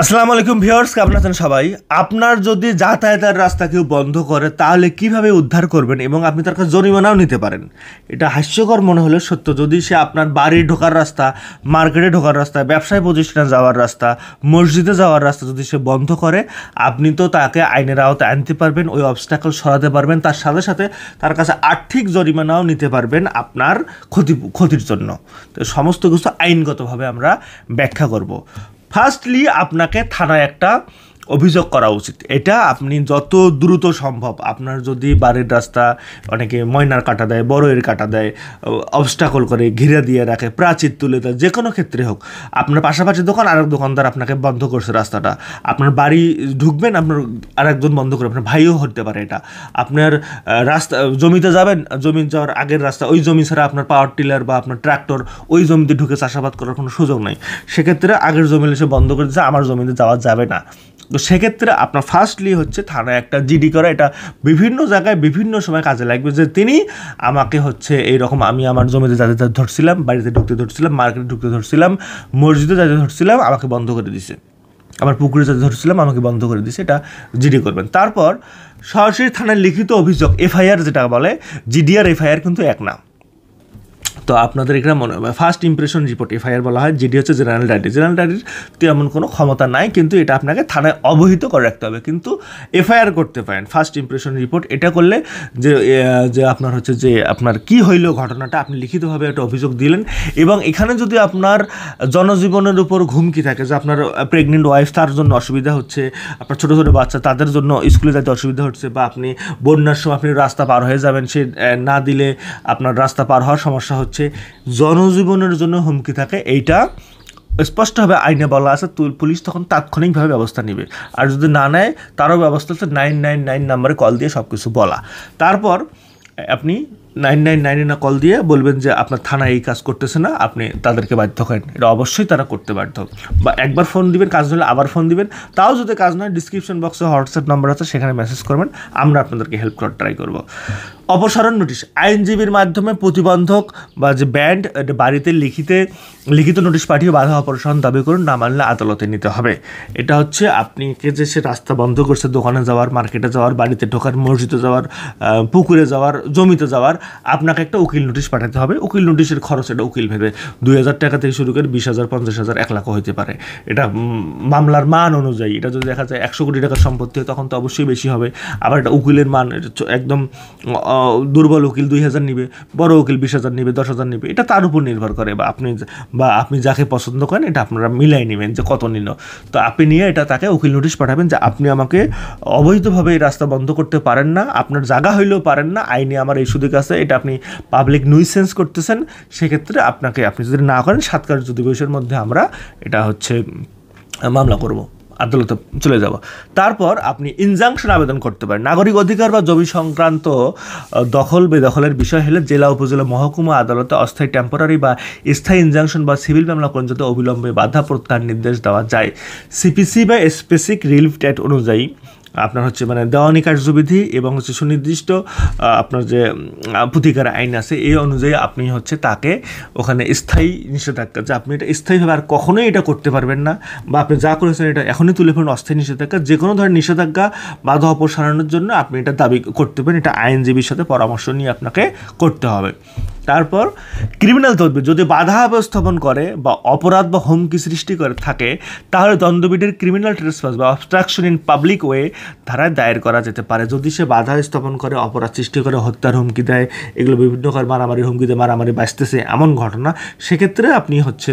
আসসালামু আলাইকুম ভিউয়ার্স, কেমন আছেন সবাই? আপনার যদি যাতায়াতের রাস্তা কেউ বন্ধ করে তাহলে কিভাবে উদ্ধার করবেন এবং আপনি তার কাছে জরিমানাও নিতে পারেন। এটা হাস্যকর মনে হলে সত্য। যদি সে আপনার বাড়ি ঢোকার রাস্তা, মার্কেটে ঢোকার রাস্তা, ব্যবসায় প্রতিষ্ঠানে যাওয়ার রাস্তা, মসজিদে যাওয়ার রাস্তা যদি সে বন্ধ করে, আপনি তো তাকে আইনের আওতায় আনতে পারবেন, ওই অবস্ট্যাকল সরাতে পারবেন, তার সাথে সাথে তার কাছে আর্থিক জরিমানাও নিতে পারবেন আপনার ক্ষতির জন্য। তো সমস্ত কিছু আইনগতভাবে আমরা ব্যাখ্যা করব। ফার্স্টলি আপনাকে থানায় একটা অভিযোগ করা উচিত। এটা আপনি যত দ্রুত সম্ভব, আপনার যদি বাড়ির রাস্তা অনেকে ময়নার কাটা দেয়, বড়ের কাটা দেয়, অবস্ট্যাকল করে ঘিরে দিয়ে রাখে, প্রাচীর তুলে দেয়, যে কোনো ক্ষেত্রে হোক, আপনার পাশাপাশি দোকান আরেক দোকানদার আপনাকে বন্ধ করছে রাস্তাটা, আপনার বাড়ি ঢুকবেন, আপনার আরেকজন বন্ধ করে, আপনার ভাইও হতে পারে এটা, আপনার রাস্তা জমিতে যাবেন, জমি যাওয়ার আগের রাস্তা, ওই জমি ছাড়া আপনার পাওয়ার টিলার বা আপনার ট্র্যাক্টর ওই জমিতে ঢুকে চাষাবাদ করার কোনো সুযোগ নেই। সেক্ষেত্রে আগের জমি এসে বন্ধ করে দিচ্ছে, আমার জমিতে যাওয়া যাবে না। তো সেক্ষেত্রে আপনার ফার্স্টলি হচ্ছে থানায় একটা জিডি করা। এটা বিভিন্ন জায়গায় বিভিন্ন সময় কাজে লাগবে, যে তিনি আমাকে হচ্ছে এইরকম, আমি আমার জমিতে যাতে ধরছিলাম, বাড়িতে ঢুকতে ধরছিলাম, মার্কেটে ঢুকতে ধরছিলাম, মসজিদে যাতে ধরছিলাম, আমাকে বন্ধ করে দিছে, আমার পুকুরে যাতে ধরছিলাম, আমাকে বন্ধ করে দিছে, এটা জিডি করবেন। তারপর সরাসরি থানায় লিখিত অভিযোগ, এফআইআর যেটা বলে, জিডি আর এফআইআর কিন্তু এক না। তো আপনাদের এখানে মনে হবে ফার্স্ট ইমপ্রেশন রিপোর্ট, এফআইআর বলা হয়, জিডি হচ্ছে জেনারেল ডায়েরি। জেনারেল ডায়েরির তো এমন কোনো ক্ষমতা নাই, কিন্তু এটা আপনাকে থানায় অবহিত করে রাখতে হবে, কিন্তু এফআইআর করতে পারেন। ফার্স্ট ইমপ্রেশন রিপোর্ট এটা করলে যে আপনার হচ্ছে যে আপনার কী হইল ঘটনাটা, আপনি লিখিতভাবে একটা অভিযোগ দিলেন। এবং এখানে যদি আপনার জনজীবনের উপর ঘুমকি থাকে, যে আপনার প্রেগনেন্ট ওয়াইফ, তার জন্য অসুবিধা হচ্ছে, আপনার ছোটো ছোটো বাচ্চা, তাদের জন্য স্কুলে যেতে অসুবিধা হচ্ছে, বা আপনি বন্যার সময় আপনি রাস্তা পার হয়ে যাবেন, সে না দিলে আপনার রাস্তা পার হওয়ার সমস্যা হচ্ছে, জনজীবনের জন্য হুমকি থাকে, এইটা স্পষ্টভাবে আইনে বলা আছে। পুলিশ তখন তাৎক্ষণিকভাবে ব্যবস্থা নেবে, আর যদি না নেয় তারও ব্যবস্থা হচ্ছে 999 নাম্বারে কল দিয়ে সব কিছু বলা। তারপর আপনি 999 না কল দিয়ে বলবেন যে আপনার থানায় এই কাজ করতেছে না, আপনি তাদেরকে বাধ্য করেন, এটা অবশ্যই তারা করতে বাধ্য। বা একবার ফোন দিবেন, কাজ হলে আবার ফোন দিবেন, তাও যদি কাজ নয়, ডিসক্রিপশন বক্সে হোয়াটসঅ্যাপ নাম্বার আছে, সেখানে মেসেজ করবেন, আমরা আপনাদেরকে হেল্প করার ট্রাই করব। অপসারণ নোটিশ, আইনজীবীর মাধ্যমে প্রতিবন্ধক বা যে ব্যান্ড বাড়িতে লিখিত নোটিশ পাঠিয়ে বাধা অপসারণ দাবি করুন, না মানলে আদালতে নিতে হবে। এটা হচ্ছে আপনিকে যে সে রাস্তা বন্ধ করছে, দোকানে যাওয়ার, মার্কেটে যাওয়ার, বাড়িতে ঢোকার, মসজিদে যাওয়ার, পুকুরে যাওয়ার, জমিতে যাওয়ার, আপনাকে একটা উকিল নোটিশ পাঠাতে হবে। উকিল নোটিশের খরচ এটা উকিল ভেবে 2000 টাকা থেকে শুরু করে 20,000, 50,000, 1 লাখও হতে পারে। এটা মামলার মান অনুযায়ী, এটা যদি দেখা যায় 100 কোটি টাকার সম্পত্তি হয়, তখন তো অবশ্যই বেশি হবে। আবার এটা উকিলের মান, একদম দুর্বল উকিল 2,000 নিবে, বড় উকিল 20,000 নিবে, 10,000 নিবে, এটা তার উপর নির্ভর করে। বা আপনি যাকে পছন্দ করেন, এটা আপনারা মিলাই নেবেন যে কত নিল। তো আপনি নিয়ে এটা তাকে উকিল নোটিশ পাঠাবেন যে আপনি আমাকে অবৈধভাবে এই রাস্তা বন্ধ করতে পারেন না, আপনার জায়গা হইলেও পারেন না, আইনে আমার এই সুযোগ আছে, এটা আপনি পাবলিক নুইসেন্স করতেছেন। সেক্ষেত্রে আপনি যদি না করেন, 7 কার্য দিবসের মধ্যে আমরা এটা হচ্ছে মামলা করব, আদালতে চলে যাব। তারপর আপনি ইনজাংশন আবেদন করতে পারেন। নাগরিক অধিকার বা জমি সংক্রান্ত দখল বেদখলের বিষয় হলে জেলা, উপজেলা, মহকুমা আদালতে অস্থায়ী, টেম্পোরারি বা স্থায়ী ইনজাংশন বা সিভিল মামলা করেন, যাতে অবিলম্বে বাধা প্রত্যাহার নির্দেশ দেওয়া যায়। সিপিসি বা স্পেসিফিক রিলিফ অ্যাক্ট অনুযায়ী আপনার হচ্ছে মানে দেওয়ানি কার্যবিধি এবং হচ্ছে সুনির্দিষ্ট আপনার যে প্রতিকার আইন আছে, এই অনুযায়ী আপনি হচ্ছে তাকে ওখানে স্থায়ী নিষেধাজ্ঞা, যে আপনি এটা স্থায়ীভাবে আর কখনোই এটা করতে পারবেন না, বা আপনি যা করেছেন এটা এখনই তুলে ফেলুন, অস্থায়ী নিষেধাজ্ঞা, যে কোনো ধরনের নিষেধাজ্ঞা বাধা অপসারণের জন্য আপনি এটা দাবি করতে পারেন। এটা আইনজীবীর সাথে পরামর্শ নিয়ে আপনাকে করতে হবে। তারপর ক্রিমিনাল তদবির, যদি বাধা ব্যবস্থাপন করে বা অপরাধ বা হুমকি সৃষ্টি করে থাকে, তাহলে দণ্ডবিধির ক্রিমিনাল ট্রেসপাস বা অবস্ট্রাকশন ইন পাবলিক ওয়ে ধারায় দায়ের করা যেতে পারে। যদি সে বাধা স্থাপন করে, অপরাধ সৃষ্টি করে, হত্যার হুমকি দেয়, এগুলো বিভিন্ন করে মারামারি হুমকি দেয়, মারামারি বাঁচতেছে এমন ঘটনা, সেক্ষেত্রে আপনি হচ্ছে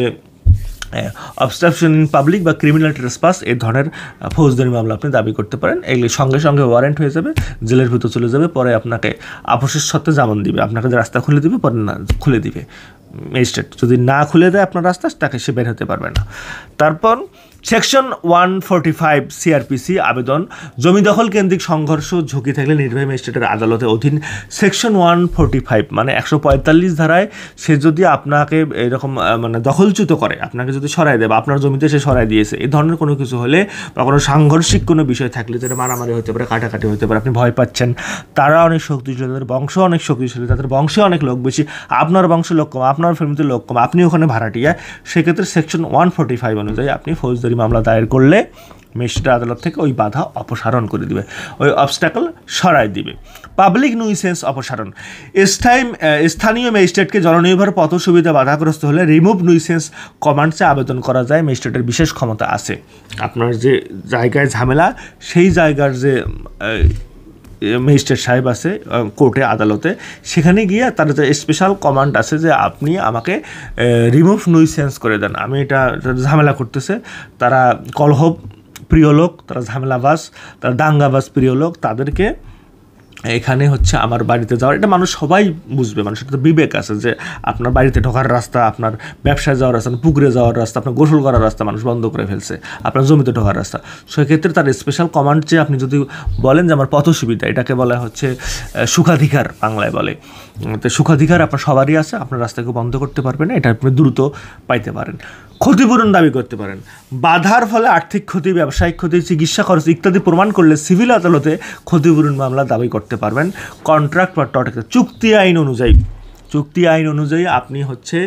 অবস্ট্রাকশন ইন পাবলিক বা ক্রিমিনাল ট্রেসপাস এই ধরনের ফৌজদারি মামলা আপনি দাবি করতে পারেন। এগুলি সঙ্গে সঙ্গে ওয়ারেন্ট হয়ে যাবে, জেলের ভিতর চলে যাবে, পরে আপনাকে আপোষের সত্ত্বে জামিন দিবে, আপনাকে রাস্তা খুলে দিবে, পরে না খুলে দিবে ম্যাজিস্ট্রেট। যদি না খুলে দেয় আপনার রাস্তা, তাকে সে বের হতে পারবে না। তারপর সেকশন 145 সিআরপিসি আবেদন, জমি দখল কেন্দ্রিক সংঘর্ষ ঝুঁকি থাকলে নির্বাহী ম্যাজিস্ট্রেটের আদালতের অধীন সেকশন 145 মানে 145 ধারায় সে যদি আপনাকে এরকম মানে দখলচ্যুত করে, আপনাকে যদি সরাই দেয় বা আপনার জমিতে সে সরাই দিয়েছে, এই ধরনের কোনো কিছু হলে বা কোনো সাংঘর্ষিক কোনো বিষয় থাকলে, যেটা মারামারি হতে পারে, কাটাকাটি হতে পারে, আপনি ভয় পাচ্ছেন, তারা অনেক শক্তিশালী, তাদের বংশ অনেক শক্তিশালী, তাদের বংশে অনেক লোক বেশি, আপনার বংশে লোক কম, আপনার ফ্যামিলিতে লোক কম, আপনি ওখানে ভাড়াটিয়া, সেক্ষেত্রে সেকশন 145 অনুযায়ী আপনি ফৌজদারি ফৌজদারি মামলা দায়ের করলে ম্যাজিস্ট্রেট আদালত থেকে ওই বাধা অপসারণ করে দিবে, ওই অবস্ট্যাকল সরাই দিবে। পাবলিক নুইসেন্স অপসারণ, স্থানীয় ম্যাজিস্ট্রেটকে জননির্ভর পথ সুবিধা বাধাগ্রস্ত হলে রিমুভ নুইসেন্স কমান্ডসে আবেদন করা যায়। ম্যাজিস্ট্রেটের বিশেষ ক্ষমতা আছে, আপনার যে জায়গায় ঝামেলা সেই জায়গার যে ম্যাজিস্ট্রেট সাহেব আছে কোর্টে আদালতে, সেখানে গিয়ে তার যে স্পেশাল কমান্ড আছে যে আপনি আমাকে রিমুভ নুইসেন্স করে দেন, আমি এটা ঝামেলা করতেছে, তারা কলহ প্রিয় লোক, তারা ঝামেলাবাজ, তারা দাঙ্গাবাজ প্রিয় লোক, তাদেরকে এখানে হচ্ছে আমার বাড়িতে যাওয়ার, এটা মানুষ সবাই বুঝবে, মানুষের তো বিবেক আছে যে আপনার বাড়িতে ঢোকার রাস্তা, আপনার ব্যবসায় যাওয়ার রাস্তা, পুকুরে যাওয়ার রাস্তা, আপনার গোসল করার রাস্তা মানুষ বন্ধ করে ফেলছে, আপনার জমিতে ঢোকার রাস্তা। সেক্ষেত্রে তার স্পেশাল কমান্ড যে আপনি যদি বলেন যে আমার পথ সুবিধা, এটাকে বলা হচ্ছে সুখাধিকার, বাংলায় বলে। তো সুখাধিকার আপনার সবারই আছে, আপনার রাস্তাকে বন্ধ করতে পারবেন না, এটা আপনি দ্রুত পাইতে পারেন। ক্ষতিপূরণ দাবি করতে পারেন, বাধার ফলে আর্থিক ক্ষতি, ব্যবসায়িক ক্ষতি, চিকিৎসা খরচ ইত্যাদি প্রমাণ করলে সিভিল আদালতে ক্ষতিপূরণ মামলা দাবি করতে পারবেন। কন্ট্রাক্ট বা চুক্তি আইন অনুযায়ী আপনি হচ্ছে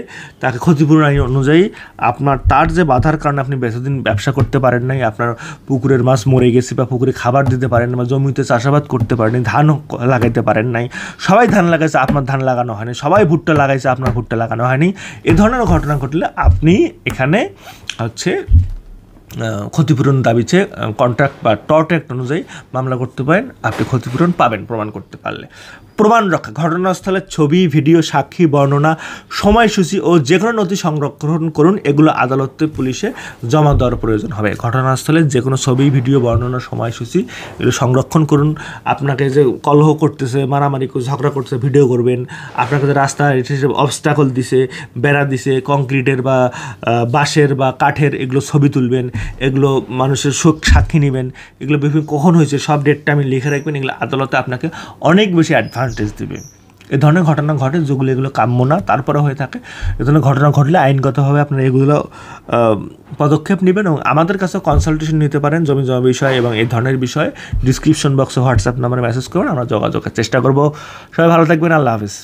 তাকে ক্ষতিপূরণ আইন অনুযায়ী আপনার তার যে বাধার কারণে আপনি বেশিদিন ব্যবসা করতে পারেন নাই, আপনার পুকুরের মাছ মরে গেছে বা পুকুরে খাবার দিতে পারেন না, বা জমিতে চাষাবাদ করতে পারেন, ধান লাগাইতে পারেন নাই, সবাই ধান লাগাইছে আপনার ধান লাগানো হয়নি, সবাই ভুট্টা লাগাইছে আপনার ভুট্টা লাগানো হয়নি, এ ধরনের ঘটনা ঘটলে আপনি এখানে হচ্ছে ক্ষতিপূরণ দাবিতে কন্ট্রাক্ট বা টর্ট অ্যাক্ট অনুযায়ী মামলা করতে পারেন, আপনি ক্ষতিপূরণ পাবেন প্রমাণ করতে পারলে। প্রমাণ রক্ষা, ঘটনাস্থলে ছবি, ভিডিও, সাক্ষী, বর্ণনা, সময়সূচি ও যে কোনো নথি সংরক্ষণ করুন, এগুলো আদালতে পুলিশে জমা দেওয়ার প্রয়োজন হবে। ঘটনাস্থলে যে কোনো ছবি, ভিডিও, বর্ণনা, সময়সূচি এগুলো সংরক্ষণ করুন। আপনাকে যে কলহ করতেছে, মারামারি ঝগড়া করতেছে, ভিডিও করবেন। আপনাকে যে রাস্তায় অবস্ট্যাকল দিছে, বেড়া দিছে, কংক্রিটের বা বাঁশের বা কাঠের, এগুলো ছবি তুলবেন, এগুলো মানুষের সাক্ষী নেবেন, এগুলো বিভিন্ন কখন হয়েছে সব ডেটটা আমি লিখে রাখবেন, এগুলো আদালতে আপনাকে অনেক বেশি অ্যাডভান্টেজ দেবে। এ ধরনের ঘটনা ঘটে যেগুলো এগুলো কাম্য না, তারপরে হয়ে থাকে। এ ধরনের ঘটনা ঘটলে আইনগতভাবে আপনারা এগুলো পদক্ষেপ নেবেন এবং আমাদের কাছে কনসালটেশন নিতে পারেন জমি জমা বিষয় এবং এই ধরনের বিষয়ে। ডিসক্রিপশন বক্সে হোয়াটসঅ্যাপ নাম্বারে মেসেজ করুন, আমরা যোগাযোগের চেষ্টা করব। সবাই ভালো থাকবেন, আল্লাহ হাফিজ।